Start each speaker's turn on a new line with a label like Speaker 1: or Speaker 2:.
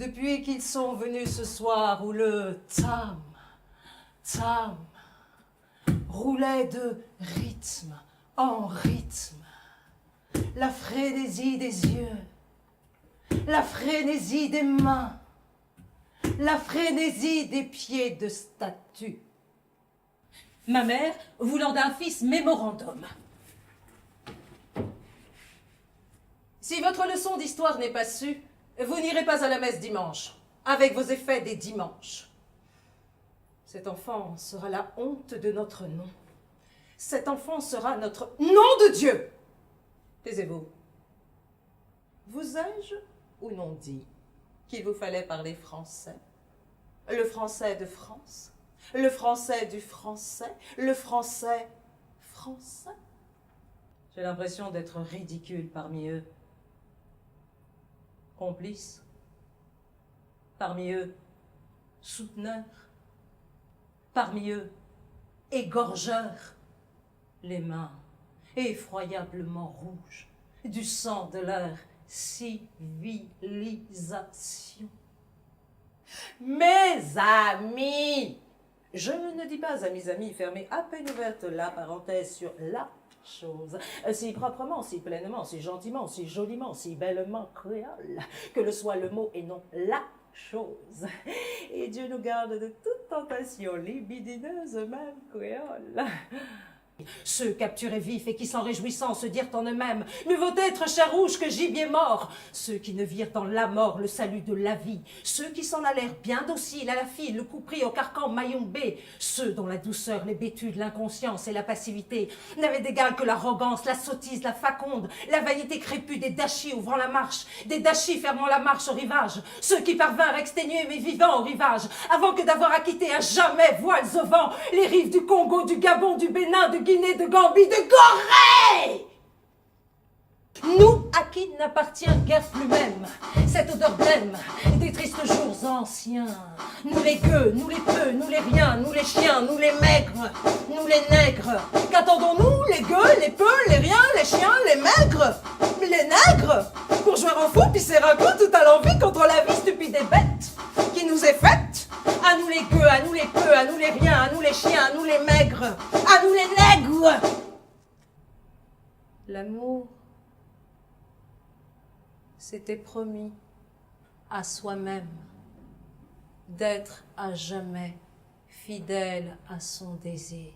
Speaker 1: depuis qu'ils sont venus ce soir où le tam, tam, roulait de rythme en rythme, la frénésie des yeux, la frénésie des mains, la frénésie des pieds de statue. Ma mère voulant d'un fils mémorandum. Si votre leçon d'histoire n'est pas sue, vous n'irez pas à la messe dimanche, avec vos effets des dimanches. Cet enfant sera la honte de notre nom. Cet enfant sera notre nom de Dieu. Taisez-vous. Vous ai-je ou non dit qu'il vous fallait parler français? Le français de France, le français du français, le français français. J'ai l'impression d'être ridicule parmi eux. Complice. Parmi eux, souteneur. Parmi eux, égorgeur. Les mains effroyablement rouges du sang de leur civilisation. Mes amis! Je ne dis pas à mes amis, fermez à peine ouverte la parenthèse sur la chose, si proprement, si pleinement, si gentiment, si joliment, si bellement créole, que le soit le mot et non la chose. Et Dieu nous garde de toute tentation libidineuse, même créole. Ceux capturés vifs et qui s'en réjouissant se dirent en eux-mêmes « Mieux vaut être chat rouge que gibier mort !» Ceux qui ne virent dans la mort le salut de la vie, ceux qui s'en allèrent bien dociles à la file, le coup pris au carcan Mayombe, ceux dont la douceur, l'hébétude, l'inconscience et la passivité n'avaient d'égal que l'arrogance, la sottise, la faconde, la vanité crépue des dachis ouvrant la marche, des dachis fermant la marche au rivage, ceux qui parvinrent exténués mais vivants au rivage, avant que d'avoir acquitté à jamais, voiles au vent, les rives du Congo, du Gabon, du Bénin, de Guinée, de Gambie, de Gorée. Nous, à qui n'appartient guère plus même cette odeur blême des tristes jours anciens. Nous les gueux, nous les peu, nous les riens, nous les chiens, nous les maigres, nous les nègres. Qu'attendons-nous, les gueux, les peu, les riens, les chiens, les maigres, les nègres, pour jouer en fou, pisser un coup tout à l'envie contre la vie stupide et bête qui nous est faite. À nous les gueux, à nous les peu, à nous les riens, à nous les chiens, à nous les maigres, à nous les nègres. L'amour s'était promis à soi-même d'être à jamais fidèle à son désir.